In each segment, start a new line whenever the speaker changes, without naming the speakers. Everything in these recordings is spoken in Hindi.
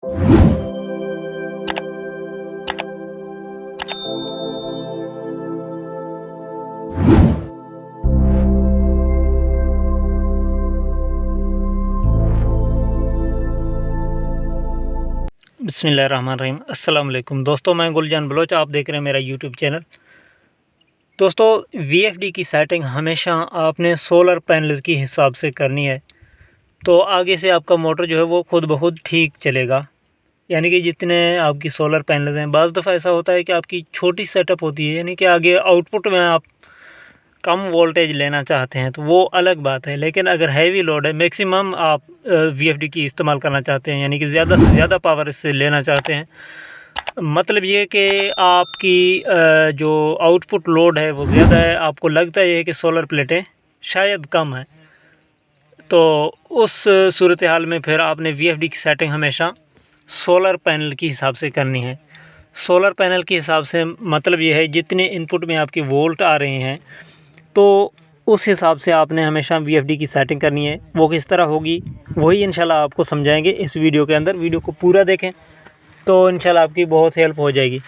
बिस्मिल्लाहिर्रहमानिर्रहीम। अस्सलाम वालेकुम दोस्तों, मैं गुलजान बलोच, आप देख रहे हैं मेरा यूट्यूब चैनल। दोस्तों, वीएफडी की सेटिंग हमेशा आपने सोलर पैनल की हिसाब से करनी है, तो आगे से आपका मोटर जो है वो खुद ब खुद ठीक चलेगा। यानी कि जितने आपकी सोलर पैनल हैं, बाज़ दफ़ा ऐसा होता है कि आपकी छोटी सेटअप होती है, यानी कि आगे आउटपुट में आप कम वोल्टेज लेना चाहते हैं तो वो अलग बात है। लेकिन अगर हैवी लोड है, मैक्सिमम आप वीएफडी की इस्तेमाल करना चाहते हैं, यानी कि ज़्यादा से ज़्यादा पावर इससे लेना चाहते हैं, मतलब ये कि आपकी जो आउटपुट लोड है वो ज़्यादा है, आपको लगता है कि सोलर प्लेटें शायद कम है, तो उस सूरत हाल में फिर आपने वीएफडी की सेटिंग हमेशा सोलर पैनल के हिसाब से करनी है। सोलर पैनल के हिसाब से मतलब ये है, जितने इनपुट में आपके वोल्ट आ रहे हैं तो उस हिसाब से आपने हमेशा वीएफडी की सेटिंग करनी है। वो किस तरह होगी वही इंशाल्लाह आपको समझाएंगे इस वीडियो के अंदर। वीडियो को पूरा देखें तो इंशाल्लाह आपकी बहुत हेल्प हो जाएगी।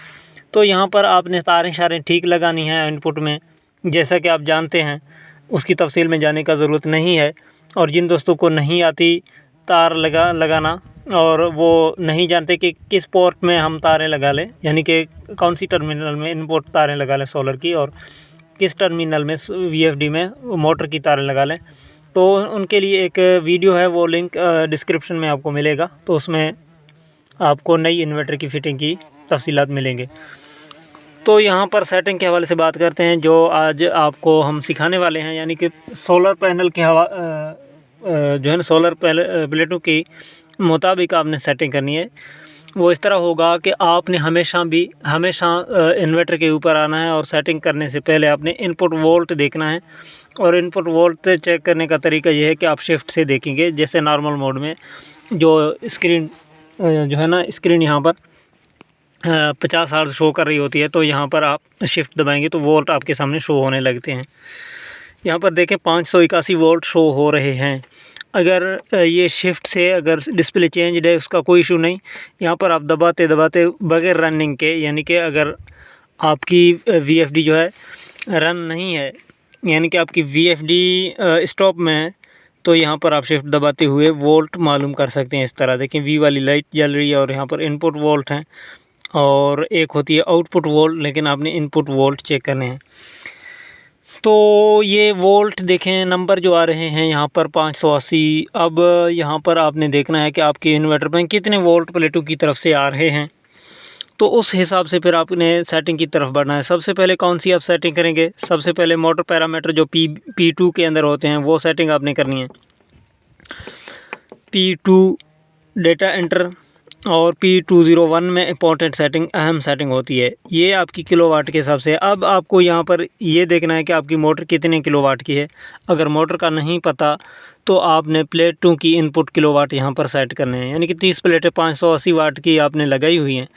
तो यहाँ पर आपने तारें शारें ठीक लगानी है इनपुट में, जैसा कि आप जानते हैं, उसकी तफसील में जाने का ज़रूरत नहीं है। और जिन दोस्तों को नहीं आती तार लगाना और वो नहीं जानते कि किस पोर्ट में हम तारें लगा लें, यानी कि कौन सी टर्मिनल में इनपुट तारें लगा लें सोलर की, और किस टर्मिनल में वीएफडी में मोटर की तारें लगा लें, तो उनके लिए एक वीडियो है, वो लिंक डिस्क्रिप्शन में आपको मिलेगा। तो उसमें आपको नई इन्वर्टर की फ़िटिंग की तफसीलात मिलेंगे। तो यहाँ पर सेटिंग के हवाले से बात करते हैं, जो आज आपको हम सिखाने वाले हैं। यानी कि सोलर पैनल के जो है ना, सोलर प्लेटों के मुताबिक आपने सेटिंग करनी है। वो इस तरह होगा कि आपने हमेशा इन्वर्टर के ऊपर आना है, और सेटिंग करने से पहले आपने इनपुट वोल्ट देखना है। और इनपुट वोल्ट चेक करने का तरीका ये है कि आप शिफ्ट से देखेंगे। जैसे नॉर्मल मोड में जो स्क्रीन जो है ना, स्क्रीन यहाँ पर 50 हर्ट्ज़ शो कर रही होती है, तो यहाँ पर आप शिफ्ट दबाएंगे तो वोल्ट आपके सामने शो होने लगते हैं। यहाँ पर देखें 581 वोल्ट शो हो रहे हैं। अगर ये शिफ्ट से अगर डिस्प्ले चेंज है, उसका कोई इशू नहीं। यहाँ पर आप दबाते दबाते बगैर रनिंग के, यानी कि अगर आपकी वीएफडी जो है रन नहीं है, यानी कि आपकी वीएफडी स्टॉप में है, तो यहाँ पर आप शिफ्ट दबाते हुए वोल्ट मालूम कर सकते हैं। इस तरह देखें, वी वाली लाइट जल रही है और यहाँ पर इनपुट वोल्ट हैं, और एक होती है आउटपुट वोल्ट, लेकिन आपने इनपुट वोल्ट चेक करने हैं। तो ये वोल्ट देखें, नंबर जो आ रहे हैं यहाँ पर 580। अब यहाँ पर आपने देखना है कि आपके इन्वर्टर में कितने वोल्ट प्लेटों की तरफ से आ रहे हैं, तो उस हिसाब से फिर आपने सेटिंग की तरफ बढ़ना है। सबसे पहले कौन सी आप सेटिंग करेंगे? सबसे पहले मोटर पैरामीटर जो P2 के अंदर होते हैं वो सेटिंग आपने करनी है। P2 डेटा एंटर और P201 में इंपॉर्टेंट सेटिंग, अहम सेटिंग होती है। ये आपकी किलोवाट के हिसाब से। अब आपको यहाँ पर ये देखना है कि आपकी मोटर कितने किलोवाट की है। अगर मोटर का नहीं पता तो आपने प्लेटों की इनपुट किलोवाट यहाँ पर सेट करने हैं। यानी कि 30 प्लेटें 580 वाट की आपने लगाई हुई हैं,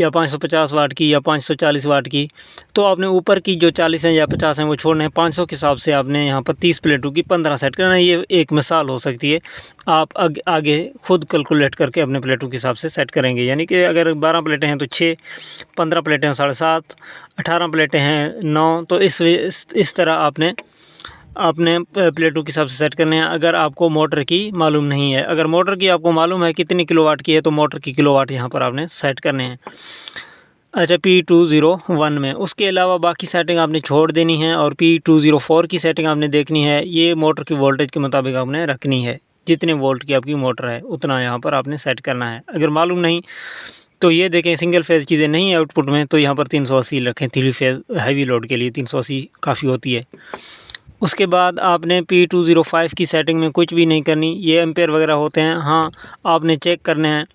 या 550 वाट की, या 540 वाट की, तो आपने ऊपर की जो 40 हैं या 50 हैं वो छोड़ने हैं। 500 के हिसाब से आपने यहाँ पर 30 प्लेटों की 15 सेट करना है। ये एक मिसाल हो सकती है, आप आगे खुद कैलकुलेट करके अपने प्लेटों के हिसाब से सेट करेंगे। यानी कि अगर 12 प्लेटें हैं तो 6, 15 प्लेटें हैं 7.5, 18 प्लेटें हैं 9, तो इस तरह आपने अपने प्लेटों के हिसाब से सेट करने हैं। अगर आपको मोटर की मालूम नहीं है, अगर मोटर की आपको मालूम है कितनी किलोवाट की है, तो मोटर की किलोवाट यहाँ पर आपने सेट करने हैं। अच्छा, P201 में। उसके अलावा बाकी सेटिंग आपने छोड़ देनी है, और P204 की सेटिंग आपने देखनी है। ये मोटर की वोल्टेज के मुताबिक आपने रखनी है, जितने वोल्ट की आपकी मोटर है उतना यहाँ पर आपने सेट करना है। अगर मालूम नहीं तो ये देखें, सिंगल फेज़ चीज़ें नहीं है आउटपुट में, तो यहाँ पर 380 रखें। 3 फेज़ हैवी लोड के लिए 380 काफ़ी होती है। उसके बाद आपने P205 की सेटिंग में कुछ भी नहीं करनी, ये एम्पेयर वगैरह होते हैं। हाँ, आपने चेक करने हैं।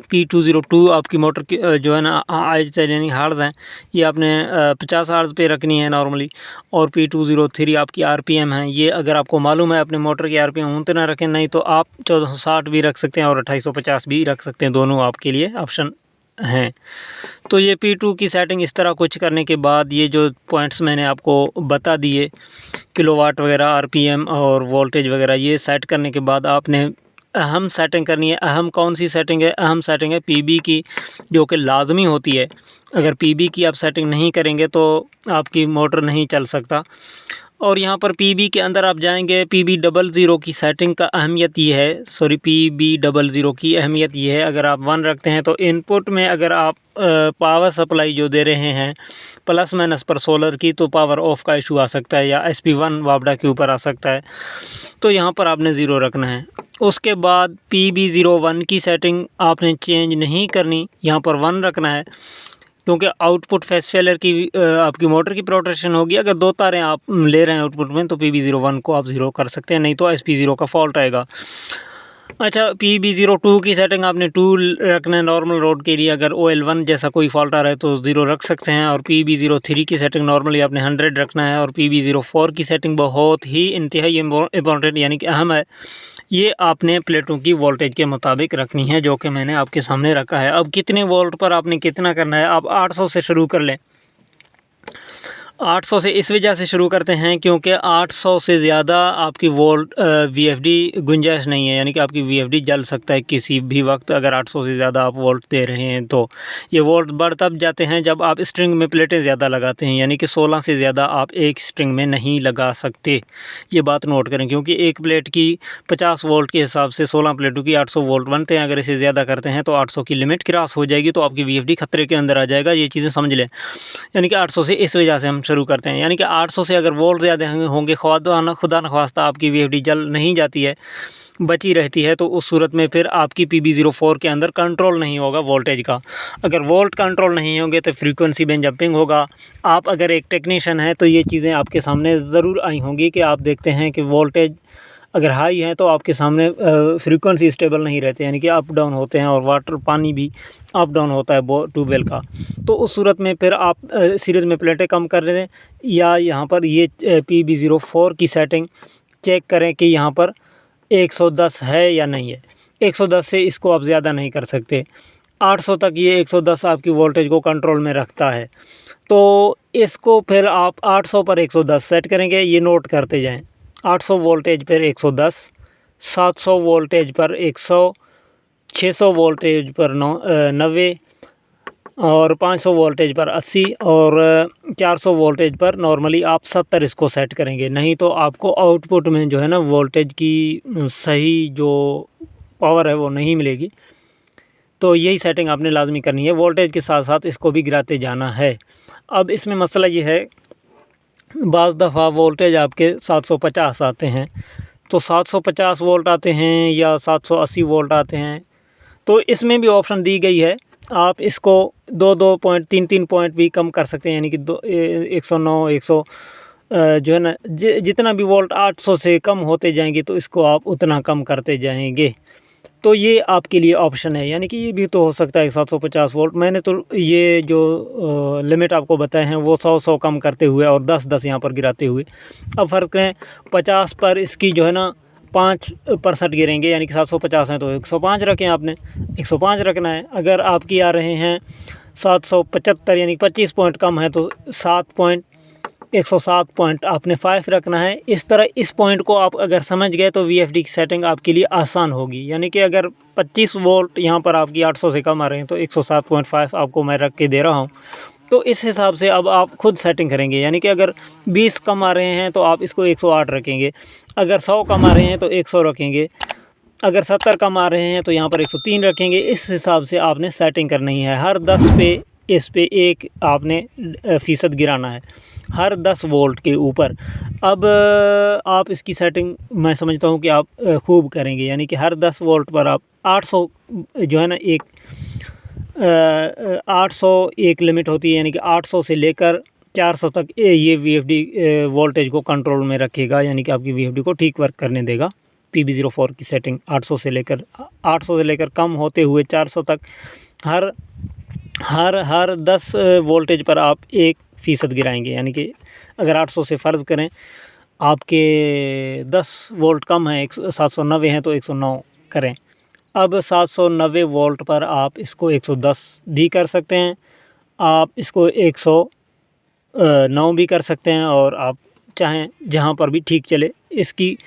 P202 आपकी मोटर की जो है ना आहिस्ता यानी हर्ट्ज़ हैं, ये आपने 50 हर्ट्ज़ पे रखनी है नॉर्मली। और P203 आपकी आरपीएम है। ये अगर आपको मालूम है अपने मोटर की आरपीएम उतना रखें, नहीं तो आप 1460 भी रख सकते हैं और 2850 भी रख सकते हैं, दोनों आपके लिए ऑप्शन हैं। तो ये P2 की सेटिंग इस तरह कुछ करने के बाद, ये जो पॉइंट्स मैंने आपको बता दिए, किलोवाट वगैरह, आरपीएम और वोल्टेज वगैरह, ये सेट करने के बाद आपने अहम सेटिंग करनी है। अहम कौन सी सेटिंग है? अहम सेटिंग है पीबी की, जो कि लाजमी होती है। अगर पीबी की आप सेटिंग नहीं करेंगे तो आपकी मोटर नहीं चल सकता। और यहाँ पर पीबी के अंदर आप जाएंगे, PB00 की सेटिंग का अहमियत ये है, PB00 की अहमियत ये है, अगर आप 1 रखते हैं तो इनपुट में अगर आप पावर सप्लाई जो दे रहे हैं प्लस माइनस पर सोलर की, तो पावर ऑफ का इशू आ सकता है, या SP1 वापडा के ऊपर आ सकता है। तो यहाँ पर आपने 0 रखना है। उसके बाद PB01 की सेटिंग आपने चेंज नहीं करनी, यहाँ पर 1 रखना है, क्योंकि आउटपुट फेस फेलर की आपकी मोटर की प्रोटेक्शन होगी। अगर 2 तारें आप ले रहे हैं आउटपुट में, तो PB01 को आप 0 कर सकते हैं, नहीं तो SP0 का फॉल्ट आएगा। अच्छा, PB02 की सेटिंग आपने 2 रखना है नॉर्मल रोड के लिए। अगर OL1 जैसा कोई फॉल्ट आ रहा है तो 0 रख सकते हैं। और PB03 की सेटिंग नॉर्मली आपने 100 रखना है। और PB04 की सेटिंग बहुत ही इंतहाई इम्पोर्टेंट यानी कि अहम है, ये आपने प्लेटों की वोल्टेज के मुताबिक रखनी है, जो कि मैंने आपके सामने रखा है। अब कितने वोल्ट पर आपने कितना करना है, आप 800 से शुरू कर लें। 800 से इस वजह से शुरू करते हैं क्योंकि 800 से ज़्यादा आपकी वोल्ट VFD गुंजाइश नहीं है, यानी कि आपकी VFD जल सकता है किसी भी वक्त अगर 800 से ज़्यादा आप वोल्ट दे रहे हैं। तो ये वोल्ट बढ़ तब जाते हैं जब आप स्ट्रिंग में प्लेटें ज़्यादा लगाते हैं, यानी कि 16 से ज़्यादा आप एक स्ट्रिंग में नहीं लगा सकते। ये बात नोट करें, क्योंकि एक प्लेट की 50 वोल्ट के हिसाब से 16 प्लेटों की 800 वोल्ट बनते हैं। अगर इसे ज़्यादा करते हैं तो 800 की लिमिट क्रॉस हो जाएगी, तो आपकी VFD खतरे के अंदर आ जाएगा। ये चीज़ें समझ लें, यानी कि 800 से इस वजह से हम शुरू करते हैं। यानी कि 800 से अगर वोल्ट ज़्यादा होंगे, खुदा न ख्वास्ता आपकी VFD जल नहीं जाती है, बची रहती है, तो उस सूरत में फिर आपकी PB04 के अंदर कंट्रोल नहीं होगा वोल्टेज का। अगर वोल्ट कंट्रोल नहीं होंगे तो फ्रीक्वेंसी में जंपिंग होगा। आप अगर एक टेक्नीशियन हैं तो ये चीज़ें आपके सामने ज़रूर आई होंगी कि आप देखते हैं कि वोल्टेज अगर हाई है तो आपके सामने फ्रीक्वेंसी स्टेबल नहीं रहते, यानी कि अप डाउन होते हैं, और वाटर पानी भी अप डाउन होता है ट्यूबवेल का। तो उस सूरत में फिर आप सीरीज़ में प्लेटें कम कर दें, या यहाँ पर ये PB04 की सेटिंग चेक करें कि यहाँ पर 110 है या नहीं है। 110 से इसको आप ज़्यादा नहीं कर सकते। 800 तक ये 110 आपकी वोल्टेज को कंट्रोल में रखता है। तो इसको फिर आप 800 पर 110 सेट करेंगे, ये नोट करते जाएँ। 800 वोल्टेज पर 110, 700 वोल्टेज पर 100, 600 वोल्टेज पर 90, और 500 वोल्टेज पर 80, और 400 वोल्टेज पर नॉर्मली आप 70 इसको सेट करेंगे। नहीं तो आपको आउटपुट में जो है ना वोल्टेज की सही जो पावर है वो नहीं मिलेगी। तो यही सेटिंग आपने लाजमी करनी है। वोल्टेज के साथ साथ इसको भी गिराते जाना है। अब इसमें मसला ये है, बाज़ दफ़ा वोल्टेज आपके 750 आते हैं, तो 750 वोल्ट आते हैं या 780 वोल्ट आते हैं, तो इसमें भी ऑप्शन दी गई है। आप इसको 2-2 पॉइंट 3-3 पॉइंट भी कम कर सकते हैं, यानी कि 109 100 जो है ना, जितना भी वोल्ट 800 से कम होते जाएंगे तो इसको आप उतना कम करते जाएंगे। तो ये आपके लिए ऑप्शन है, यानी कि ये भी तो हो सकता है 750 वोल्ट। मैंने तो ये जो लिमिट आपको बताए हैं वो 100 कम करते हुए और 10 यहाँ पर गिराते हुए। अब फ़र्क है 50 पर इसकी जो है ना 5% गिरेंगे, यानी कि 750 हैं तो 105 रखें, आपने 105 रखना है। अगर आपकी आ रहे हैं 775 यानी 25 पॉइंट कम है तो 107 पॉइंट आपने 5 रखना है। इस तरह इस पॉइंट को आप अगर समझ गए तो VFD की सेटिंग आपके लिए आसान होगी। यानी कि अगर 25 वोल्ट यहाँ पर आपकी 800 से कम आ रहे हैं तो 107.5 आपको मैं रख के दे रहा हूँ। तो इस हिसाब से अब आप खुद सेटिंग करेंगे, यानी कि अगर 20 कम आ रहे हैं तो आप इसको 108 रखेंगे, अगर 100 कम आ रहे हैं तो 100 रखेंगे, अगर 70 कम आ रहे हैं तो यहाँ पर 103 रखेंगे। इस हिसाब से आपने सेटिंग करनी है। हर 10 पे इस पे एक आपने फ़ीसद गिराना है, हर 10 वोल्ट के ऊपर। अब आप इसकी सेटिंग मैं समझता हूँ कि आप खूब करेंगे, यानी कि हर 10 वोल्ट पर आप 800 जो है ना 800 एक लिमिट होती है, यानी कि 800 से लेकर 400 तक ये VFD वोल्टेज को कंट्रोल में रखेगा, यानी कि आपकी VFD को ठीक वर्क करने देगा। PB04 की सेटिंग 800 से लेकर कम होते हुए 400 तक हर 10 वोल्टेज पर आप 1% गिराएंगे। यानी कि अगर 800 से फ़र्ज़ करें आपके 10 वोल्ट कम है, 790 हैं तो 109 करें। अब 790 वोल्ट पर आप इसको 110 भी कर सकते हैं, आप इसको 109 भी कर सकते हैं, और आप चाहें जहाँ पर भी ठीक चले। इसकी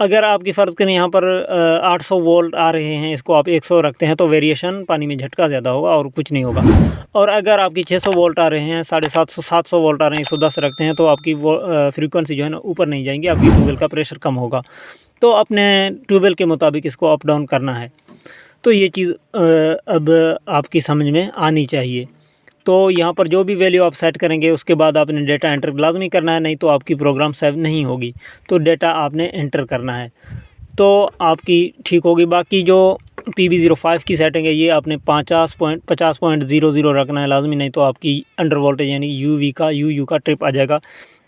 अगर आपकी फ़र्ज़ करें यहाँ पर 800 वोल्ट आ रहे हैं, इसको आप 100 रखते हैं तो वेरिएशन पानी में झटका ज़्यादा होगा और कुछ नहीं होगा। और अगर आपकी 600 वोल्ट आ रहे हैं, 750 700 वोल्ट आ रहे हैं, 110 रखते हैं तो आपकी वो फ्रीक्वेंसी जो है ना ऊपर नहीं जाएंगी, आपकी ट्यूबवेल का प्रेशर कम होगा। तो अपने ट्यूबवेल के मुताबिक इसको अप डाउन करना है। तो ये चीज़ अब आपकी समझ में आनी चाहिए। तो यहाँ पर जो भी वैल्यू आप सेट करेंगे उसके बाद आपने डेटा एंटर लाजमी करना है, नहीं तो आपकी प्रोग्राम सेव नहीं होगी। तो डेटा आपने एंटर करना है तो आपकी ठीक होगी। बाकी जो PB05 की सेटिंग है ये आपने 50.00 रखना है लाजमी, नहीं तो आपकी अंडर वोल्टेज यानी UU का ट्रिप आ जाएगा।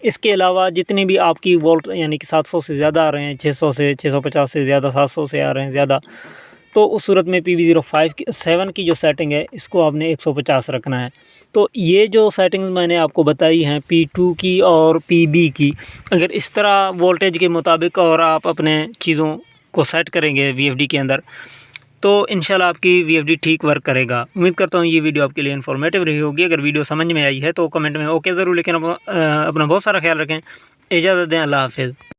इसके अलावा जितने भी आपकी वोल्ट यानी कि 700 से ज़्यादा आ रहे हैं, 600 से 650 से ज़्यादा, 700 से आ रहे हैं ज़्यादा, तो उस सूरत में PB07 की जो सेटिंग है इसको आपने 150 रखना है। तो ये जो सेटिंग्स मैंने आपको बताई हैं P2 की और PB की, अगर इस तरह वोल्टेज के मुताबिक और आप अपने चीज़ों को सेट करेंगे VFD के अंदर तो इंशाल्लाह आपकी VFD ठीक वर्क करेगा। उम्मीद करता हूँ ये वीडियो आपके लिए इन्फॉर्मेटिव रही होगी। अगर वीडियो समझ में आई है तो कमेंट में ओके ज़रूर, लेकिन अपना बहुत सारा ख्याल रखें। इजाज़त दें, अल्लाह हाफ़िज़।